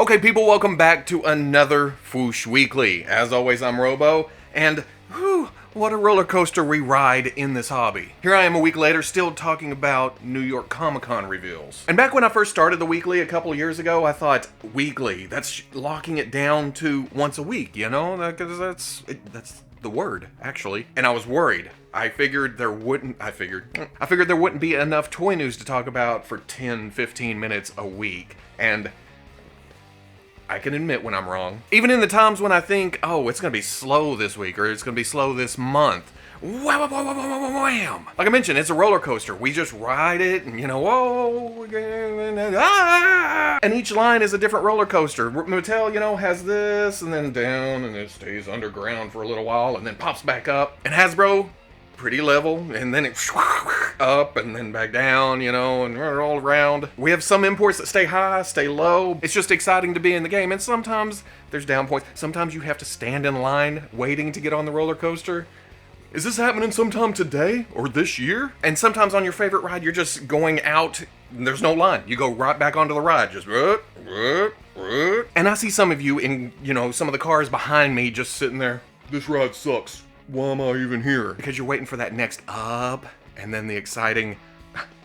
Okay, people, welcome back to another Fwoosh Weekly. As always, I'm Robo, and whew, what a roller coaster we ride in this hobby. Here I am a week later, still talking about New York Comic-Con reveals. And back when I first started the weekly a couple of years ago, I thought, weekly, that's locking it down to once a week, you know? Because that's the word, actually. And I was worried. I figured there wouldn't be enough toy news to talk about for 10, 15 minutes a week. And I can admit when I'm wrong. Even in the times when I think, oh, it's going to be slow this week, or it's going to be slow this month. Wham, wham, wham, wham, wham. Like I mentioned, it's a roller coaster. We just ride it, and whoa, and each line is a different roller coaster. Mattel, has this, and then down, and it stays underground for a little while, and then pops back up. And Hasbro, pretty level, and then it up and then back down, and all around. We have some imports that stay high, stay low. It's just exciting to be in the game, and sometimes there's down points. Sometimes you have to stand in line waiting to get on the roller coaster. Is this happening sometime today or this year? And sometimes on your favorite ride, you're just going out, and there's no line. You go right back onto the ride, just and I see some of you in, some of the cars behind me just sitting there. This ride sucks. Why am I even here? Because you're waiting for that next up, and then the exciting,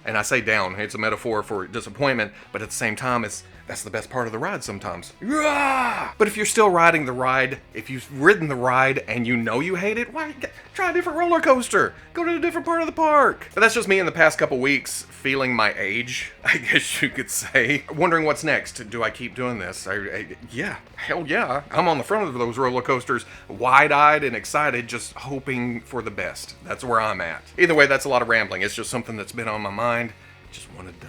and I say down, it's a metaphor for disappointment, but at the same time, that's the best part of the ride sometimes. But if you're still riding the ride, if you've ridden the ride and you know you hate it, why try a different roller coaster? Go to a different part of the park. But that's just me in the past couple weeks feeling my age, I guess you could say. Wondering what's next. Do I keep doing this? Yeah, hell yeah. I'm on the front of those roller coasters, wide-eyed and excited, just hoping for the best. That's where I'm at. Either way, that's a lot of rambling. It's just something that's been on my mind. Just wanted to.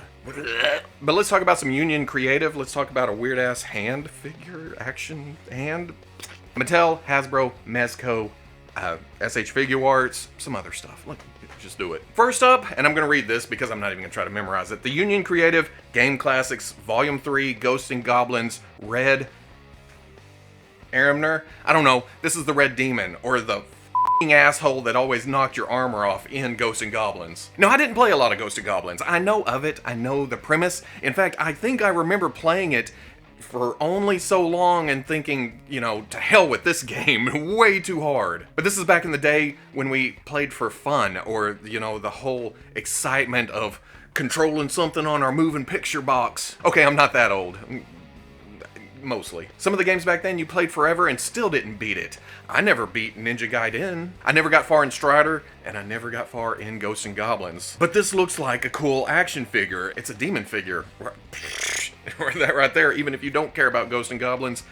But let's talk about some Union Creative. Let's talk about a weird-ass hand figure, action hand. Mattel, Hasbro, Mezco, S.H. Figuarts, some other stuff. Look, just do it. First up, and I'm going to read this because I'm not even going to try to memorize it. The Union Creative Game Classics Volume 3 Ghosts and Goblins Red Aramner. I don't know. This is the Red Demon, or the asshole that always knocked your armor off in Ghosts and Goblins. No, I didn't play a lot of Ghosts and Goblins. I know of it. I know the premise. In fact, I think I remember playing it for only so long and thinking, to hell with this game. Way too hard. But this is back in the day when we played for fun, or, the whole excitement of controlling something on our moving picture box. Okay, I'm not that old. Mostly. Some of the games back then you played forever and still didn't beat it. I never beat Ninja Gaiden. I never got far in Strider, and I never got far in Ghosts and Goblins. But this looks like a cool action figure. It's a demon figure. That right there, even if you don't care about Ghosts and Goblins,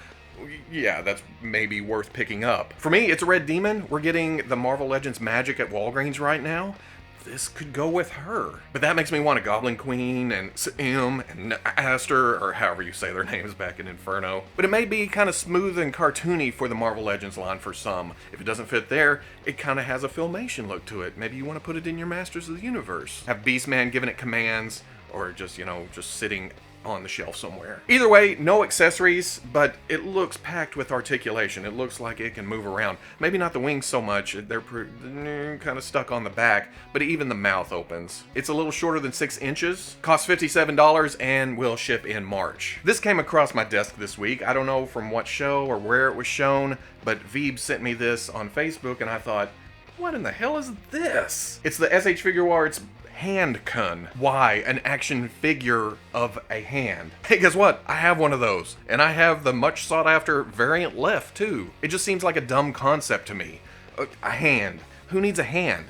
yeah, that's maybe worth picking up. For me, it's a red demon. We're getting the Marvel Legends Magic at Walgreens right now. This could go with her. But that makes me want a Goblin Queen and Sim and Aster, or however you say their names back in Inferno. But it may be kind of smooth and cartoony for the Marvel Legends line for some. If it doesn't fit there, it kind of has a Filmation look to it. Maybe you want to put it in your Masters of the Universe. Have Beastman giving it commands, or just, just sitting on the shelf somewhere. Either way, no accessories, but it looks packed with articulation. It looks like it can move around. Maybe not the wings so much. They're kind of stuck on the back, but even the mouth opens. It's a little shorter than 6 inches, costs $57, and will ship in March. This came across my desk this week. I don't know from what show or where it was shown, but Veeb sent me this on Facebook, and I thought, what in the hell is this? It's the S.H. Figuarts Handcun. Why an action figure of a hand? Hey, guess what? I have one of those, and I have the much sought after variant left too. It just seems like a dumb concept to me. A hand. Who needs a hand?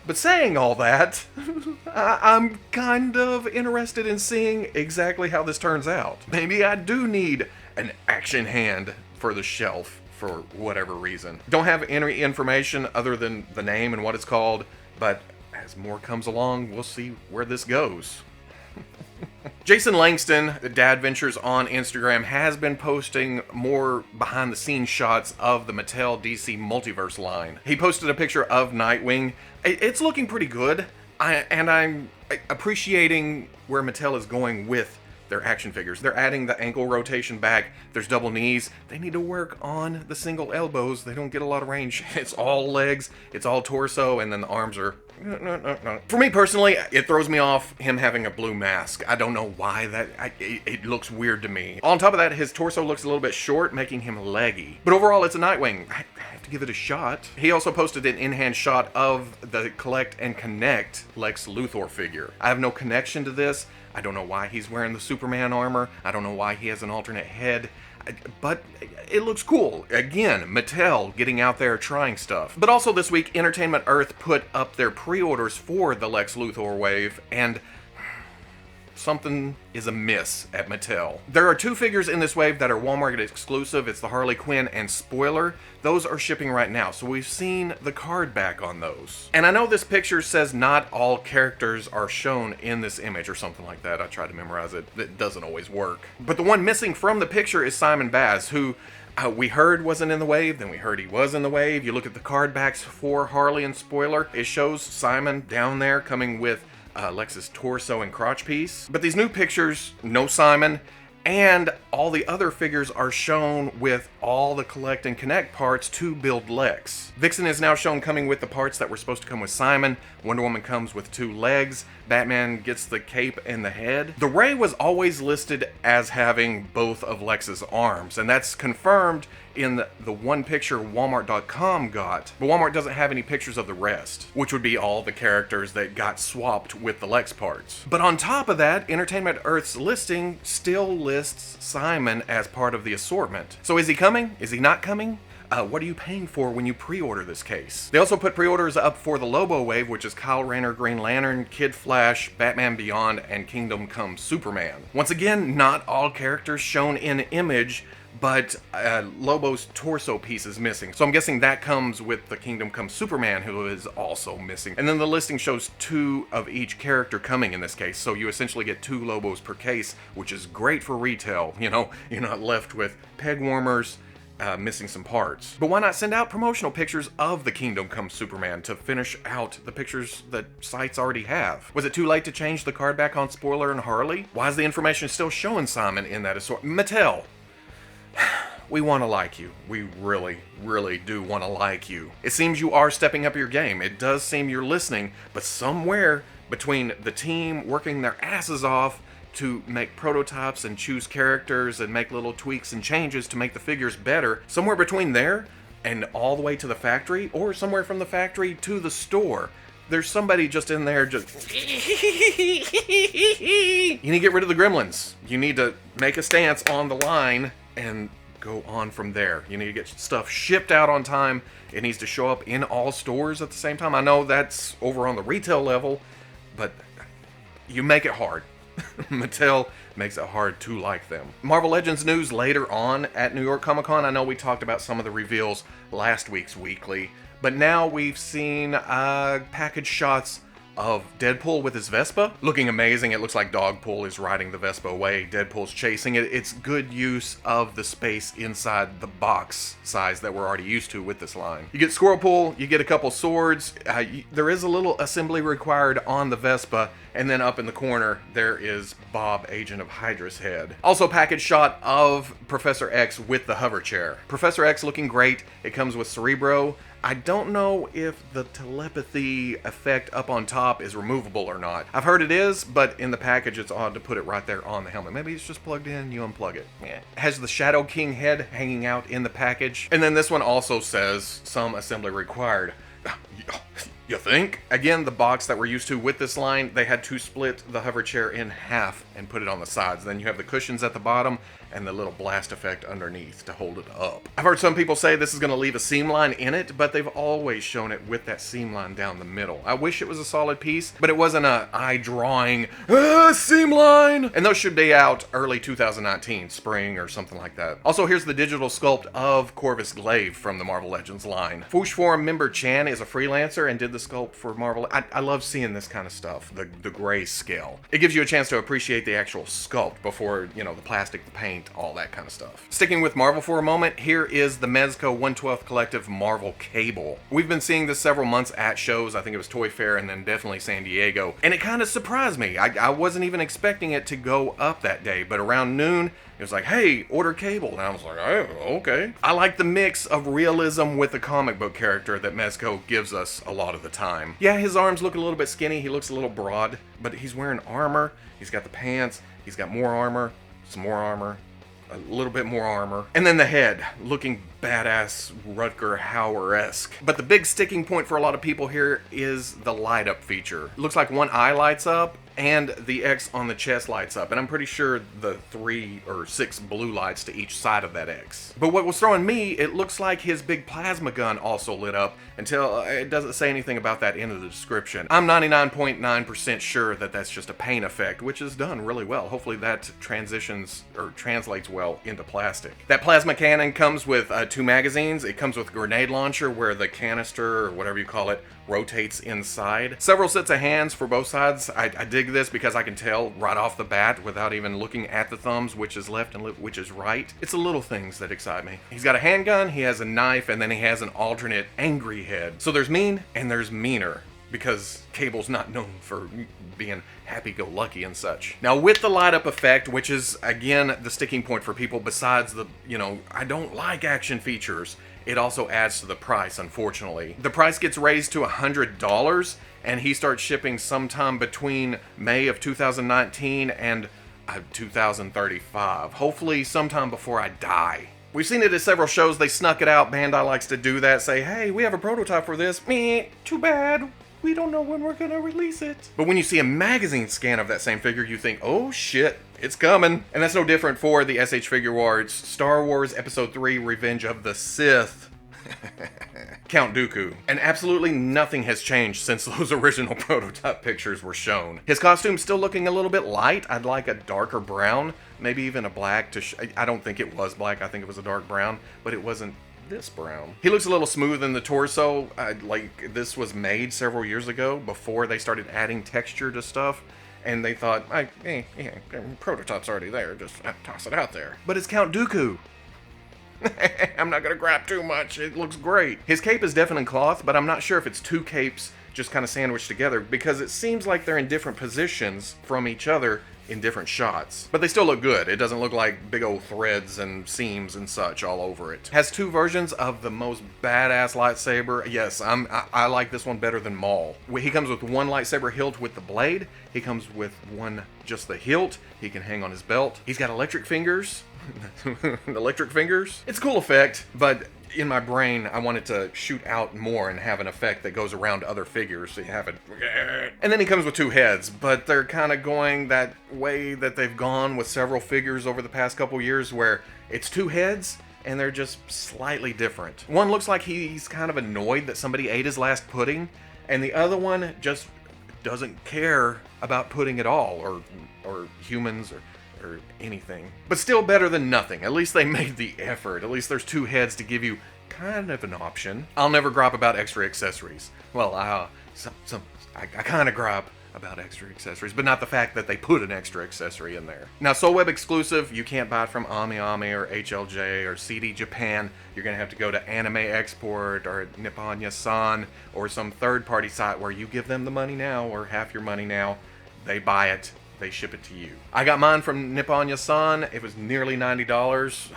But saying all that, I'm kind of interested in seeing exactly how this turns out. Maybe I do need an action hand for the shelf for whatever reason. Don't have any information other than the name and what it's called, but as more comes along, we'll see where this goes. Jason Langston, Dad Ventures on Instagram, has been posting more behind-the-scenes shots of the Mattel DC Multiverse line. He posted a picture of Nightwing. It's looking pretty good, and I'm appreciating where Mattel is going with their action figures. They're adding the ankle rotation back. There's double knees. They need to work on the single elbows. They don't get a lot of range. It's all legs, it's all torso, and then the arms are no. For me personally, it throws me off him having a blue mask. I don't know why it looks weird to me. On top of that, his torso looks a little bit short, making him leggy. But overall, it's a Nightwing. I have to give it a shot. He also posted an in-hand shot of the Collect and Connect Lex Luthor figure. I have no connection to this. I don't know why he's wearing the Superman armor. I don't know why he has an alternate head. But it looks cool. Again, Mattel getting out there trying stuff. But also this week, Entertainment Earth put up their pre-orders for the Lex Luthor wave, and something is amiss at Mattel. There are two figures in this wave that are Walmart exclusive. It's the Harley Quinn and Spoiler. Those are shipping right now, so we've seen the card back on those. And I know this picture says not all characters are shown in this image or something like that. I tried to memorize it. It doesn't always work. But the one missing from the picture is Simon Baz, who we heard wasn't in the wave, then we heard he was in the wave. You look at the card backs for Harley and Spoiler, it shows Simon down there coming with Lex's torso and crotch piece. But these new pictures, no Simon, and all the other figures are shown with all the Collect and Connect parts to build Lex. Vixen is now shown coming with the parts that were supposed to come with Simon. Wonder Woman comes with 2 legs. Batman gets the cape and the head. The Ray was always listed as having both of Lex's arms, and that's confirmed in the one picture Walmart.com got, but Walmart doesn't have any pictures of the rest, which would be all the characters that got swapped with the Lex parts. But on top of that, Entertainment Earth's listing still lists Simon as part of the assortment. So is he coming? Is he not coming? What are you paying for when you pre-order this case? They also put pre-orders up for the Lobo wave, which is Kyle Rayner, Green Lantern, Kid Flash, Batman Beyond, and Kingdom Come Superman. Once again, not all characters shown in image, but Lobo's torso piece is missing. So I'm guessing that comes with the Kingdom Come Superman, who is also missing. And then the listing shows 2 of each character coming in this case. So you essentially get 2 Lobos per case, which is great for retail. You know, you're not left with peg warmers, missing some parts. But why not send out promotional pictures of the Kingdom Come Superman to finish out the pictures that sites already have? Was it too late to change the card back on Spoiler and Harley? Why is the information still showing Simon in that assortment? Mattel, we want to like you. We really, really do want to like you. It seems you are stepping up your game. It does seem you're listening, but somewhere between the team working their asses off to make prototypes and choose characters and make little tweaks and changes to make the figures better, somewhere between there and all the way to the factory, or somewhere from the factory to the store, there's somebody just in there just... You need to get rid of the gremlins. You need to make a stance on the line and go on from there. You need to get stuff shipped out on time. It needs to show up in all stores at the same time. I know that's over on the retail level, but you make it hard. Mattel makes it hard to like them. Marvel Legends news later on at New York Comic Con. I know we talked about some of the reveals last week's weekly, but now we've seen package shots of Deadpool with his Vespa. Looking amazing. It looks like Dogpool is riding the Vespa away. Deadpool's chasing it. It's good use of the space inside the box size that we're already used to with this line. You get Squirrelpool, you get a couple swords. There is a little assembly required on the Vespa, and then up in the corner, there is Bob, Agent of Hydra's head. Also package shot of Professor X with the hover chair. Professor X looking great. It comes with Cerebro. I don't know if the telepathy effect up on top is removable or not. I've heard it is, but in the package it's odd to put it right there on the helmet. Maybe it's just plugged in, you unplug it. Yeah. Has the Shadow King head hanging out in the package. And then this one also says some assembly required. You think? Again, the box that we're used to with this line, they had to split the hover chair in half and put it on the sides. Then you have the cushions at the bottom and the little blast effect underneath to hold it up. I've heard some people say this is going to leave a seam line in it, but they've always shown it with that seam line down the middle. I wish it was a solid piece, but it wasn't a eye-drawing seam line. And those should be out early 2019, spring or something like that. Also, here's the digital sculpt of Corvus Glaive from the Marvel Legends line. Fwoosh Forum member Chan is a freelancer and did the sculpt for Marvel. I love seeing this kind of stuff, the gray scale. It gives you a chance to appreciate the actual sculpt before, you know, the plastic, the paint, all that kind of stuff. Sticking with Marvel for a moment, here is the Mezco 1/12 Collective Marvel Cable. We've been seeing this several months at shows. I think it was Toy Fair and then definitely San Diego. And it kind of surprised me. I wasn't even expecting it to go up that day, but around noon, He was like, hey, order Cable. And I was like, oh, okay. I like the mix of realism with the comic book character that Mezco gives us a lot of the time. Yeah, his arms look a little bit skinny. He looks a little broad, but he's wearing armor. He's got the pants. He's got more armor, some more armor, a little bit more armor. And then the head, looking badass Rutger Hauer-esque. But the big sticking point for a lot of people here is the light up feature. It looks like one eye lights up and the X on the chest lights up. And I'm pretty sure the 3 or 6 blue lights to each side of that X. But what was throwing me, it looks like his big plasma gun also lit up until it doesn't say anything about that in the description. I'm 99.9% sure that that's just a paint effect, which is done really well. Hopefully that transitions or translates well into plastic. That plasma cannon comes with 2 magazines. It comes with a grenade launcher where the canister, or whatever you call it, rotates inside. Several sets of hands for both sides. I dig this because I can tell right off the bat without even looking at the thumbs which is left and which is right. It's the little things that excite me. He's got a handgun, he has a knife, and then he has an alternate angry head. So there's mean and there's meaner, because Cable's not known for being happy-go-lucky and such. Now with the light up effect, which is again the sticking point for people besides the, I don't like action features, it also adds to the price, unfortunately. The price gets raised to $100, and he starts shipping sometime between May of 2019 and 2035. Hopefully sometime before I die. We've seen it at several shows. They snuck it out. Bandai likes to do that. Say, hey, we have a prototype for this. Meh, too bad. We don't know when we're gonna release it. But when you see a magazine scan of that same figure, you think, oh shit, it's coming. And that's no different for the S.H. Figuarts Star Wars Episode 3 Revenge of the Sith Count Dooku. And absolutely nothing has changed since those original prototype pictures were shown. His costume's still looking a little bit light. I'd like a darker brown, maybe even a black I don't think it was black, I think it was a dark brown, but it wasn't this brown. He looks a little smooth in the torso, like this was made several years ago before they started adding texture to stuff, and they thought, prototype's already there, just toss it out there. But it's Count Dooku. I'm not gonna grab too much, it looks great. His cape is definitely cloth, but I'm not sure if it's 2 capes just kind of sandwiched together, because it seems like they're in different positions from each other in different shots. But they still look good. It doesn't look like big old threads and seams and such all over it. Has 2 versions of the most badass lightsaber. Yes, I like this one better than Maul. He comes with one lightsaber hilt with the blade. He comes with one, just the hilt. He can hang on his belt. He's got electric fingers. Electric fingers. It's a cool effect, but in my brain, I want it to shoot out more and have an effect that goes around other figures, so you have it. And then he comes with 2 heads, but they're kind of going that way that they've gone with several figures over the past couple years, where it's 2 heads and they're just slightly different. One looks like he's kind of annoyed that somebody ate his last pudding, and the other one just doesn't care about pudding at all, or humans, or anything. But still better than nothing. At least they made the effort. At least there's 2 heads to give you kind of an option. I'll never gripe about extra accessories. Well, I kind of gripe about extra accessories, but not the fact that they put an extra accessory in there. Now, Soul Web exclusive, you can't buy it from AmiAmi or HLJ or CD Japan. You're gonna have to go to Anime Export or Nippon-Yasan or some third-party site where you give them the money now, or half your money now. They buy it. They ship it to you. I got mine from Nippon-Yasan. It was nearly $90.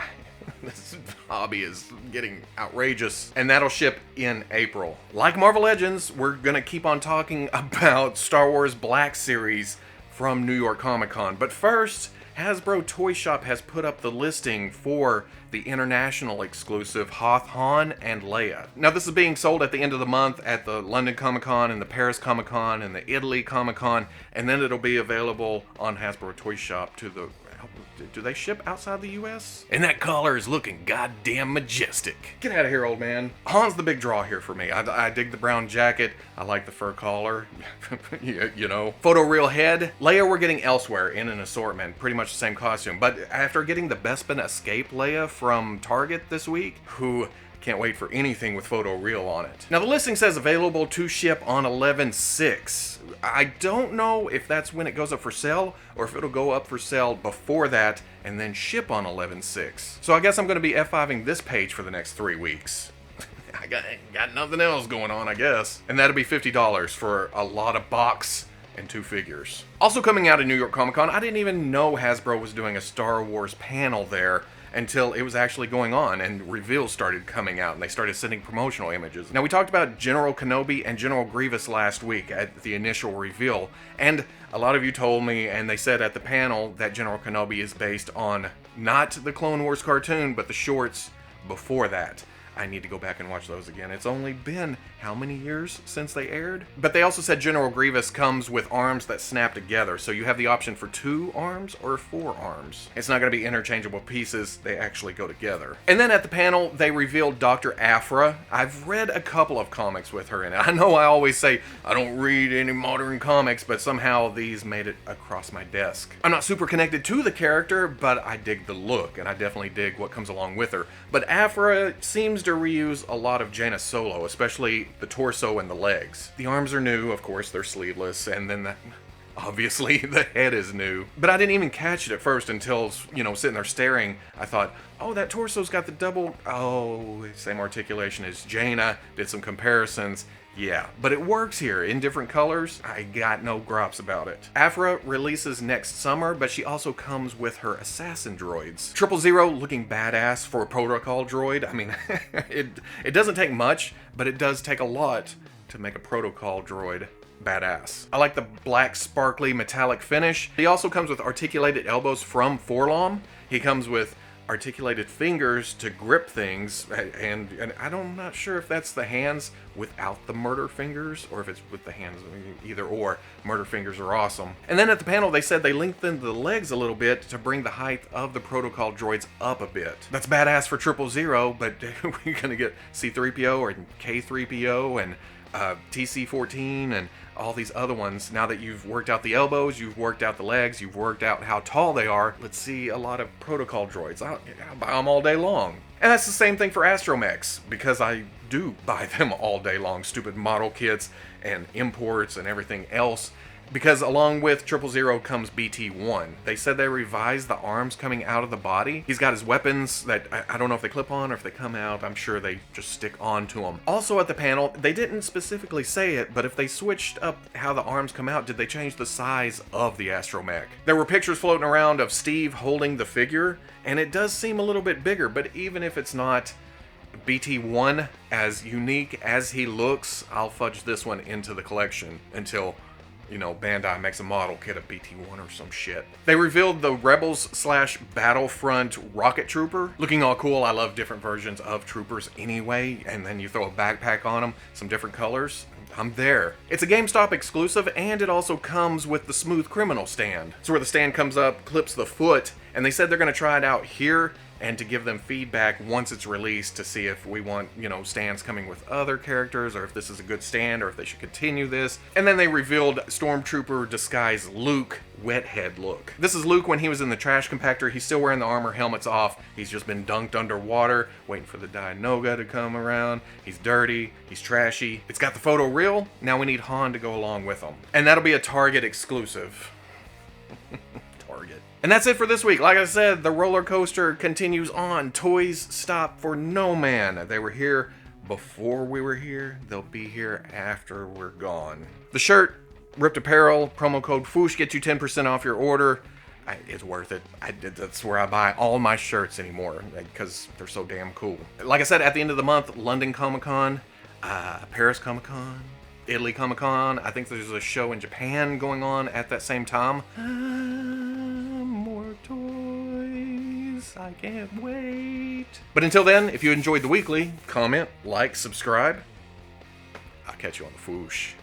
This hobby is getting outrageous. And that'll ship in April. Like Marvel Legends, we're gonna keep on talking about Star Wars Black Series from New York Comic Con. But first, Hasbro Toy Shop has put up the listing for the international exclusive Hoth Han and Leia. Now this is being sold at the end of the month at the London Comic Con and the Paris Comic Con and the Italy Comic Con, and then it'll be available on Hasbro Toy Shop to the... Do they ship outside the US? And that collar is looking goddamn majestic. Get out of here, old man. Han's the big draw here for me. I dig the brown jacket. I like the fur collar. you know. Photoreal head. Leia we're getting elsewhere in an assortment. Pretty much the same costume. But after getting the Bespin Escape Leia from Target this week, who... Can't wait for anything with photoreal on it. Now the listing says available to ship on 11/6. I don't know if that's when it goes up for sale or if it'll go up for sale before that and then ship on 11/6. So I guess I'm going to be F5ing this page for the next 3 weeks. I got nothing else going on, I guess. And that'll be $50 for a lot of box and 2 figures. Also coming out of New York Comic Con, I didn't even know Hasbro was doing a Star Wars panel there until it was actually going on and reveals started coming out and they started sending promotional images. Now, we talked about General Kenobi and General Grievous last week at the initial reveal, and a lot of you told me, and they said at the panel, that General Kenobi is based on not the Clone Wars cartoon, but the shorts before that. I need to go back and watch those again. It's only been how many years since they aired? But they also said General Grievous comes with arms that snap together, so you have the option for 2 arms or 4 arms. It's not going to be interchangeable pieces, they actually go together. And then at the panel, they revealed Dr. Aphra. I've read a couple of comics with her in it. I know I always say I don't read any modern comics, but somehow these made it across my desk. I'm not super connected to the character, but I dig the look, and I definitely dig what comes along with her. But Aphra seems to reuse a lot of Jaina Solo, especially the torso and the legs. The arms are new, of course, they're sleeveless, and then obviously the head is new. But I didn't even catch it at first until, sitting there staring, I thought, oh, that torso's got the double, same articulation as Jaina, did some comparisons. Yeah, but it works here in different colors. I got no grops about it. Aphra releases next summer, but she also comes with her assassin droids. 000 looking badass for a protocol droid. I mean, it doesn't take much, but it does take a lot to make a protocol droid badass. I like the black sparkly metallic finish. He also comes with articulated elbows from Forlom. He comes with articulated fingers to grip things, and I'm not sure if that's the hands without the murder fingers or if it's with the hands. Either or. Murder fingers are awesome. And then at the panel they said they lengthened the legs a little bit to bring the height of the protocol droids up a bit. That's badass for 000, but we're gonna get C-3PO or K-3PO and TC-14 and all these other ones. Now that you've worked out the elbows, you've worked out the legs, you've worked out how tall they are, let's see a lot of protocol droids. I'll buy them all day long. And that's the same thing for astromechs, because I do buy them all day long. Stupid model kits and imports and everything else. Because along with 000 comes BT-1. They said they revised the arms coming out of the body. He's got his weapons that I don't know if they clip on or if they come out. I'm sure they just stick onto them. Also at the panel, they didn't specifically say it, but if they switched up how the arms come out, did they change the size of the astromech? There were pictures floating around of Steve holding the figure, and it does seem a little bit bigger, but even if it's not BT-1 as unique as he looks, I'll fudge this one into the collection until Bandai makes a model kit of BT-1 or some shit. They revealed the Rebels/Battlefront Rocket Trooper. Looking all cool. I love different versions of troopers anyway, and then you throw a backpack on them, some different colors. I'm there. It's a GameStop exclusive, and it also comes with the Smooth Criminal stand. So where the stand comes up, clips the foot, and they said they're going to try it out here and to give them feedback once it's released to see if we want, stands coming with other characters, or if this is a good stand, or if they should continue this. And then they revealed Stormtrooper disguise Luke wet head look. This is Luke when he was in the trash compactor. He's still wearing the armor, helmet's off. He's just been dunked underwater, waiting for the Dianoga to come around. He's dirty, he's trashy. It's got the photo reel. Now we need Han to go along with him. And that'll be a Target exclusive. Target. And that's it for this week. Like I said, the roller coaster continues on. Toys stop for no man. They were here before we were here. They'll be here after we're gone. The shirt, Ripped Apparel, promo code Fwoosh gets you 10% off your order. It's worth it. That's where I buy all my shirts anymore, because they're so damn cool. Like I said, at the end of the month, London Comic Con, Paris Comic Con, Italy Comic Con. I think there's a show in Japan going on at that same time. More toys. I can't wait. But until then, if you enjoyed the weekly, comment, like, subscribe. I'll catch you on the Fwoosh.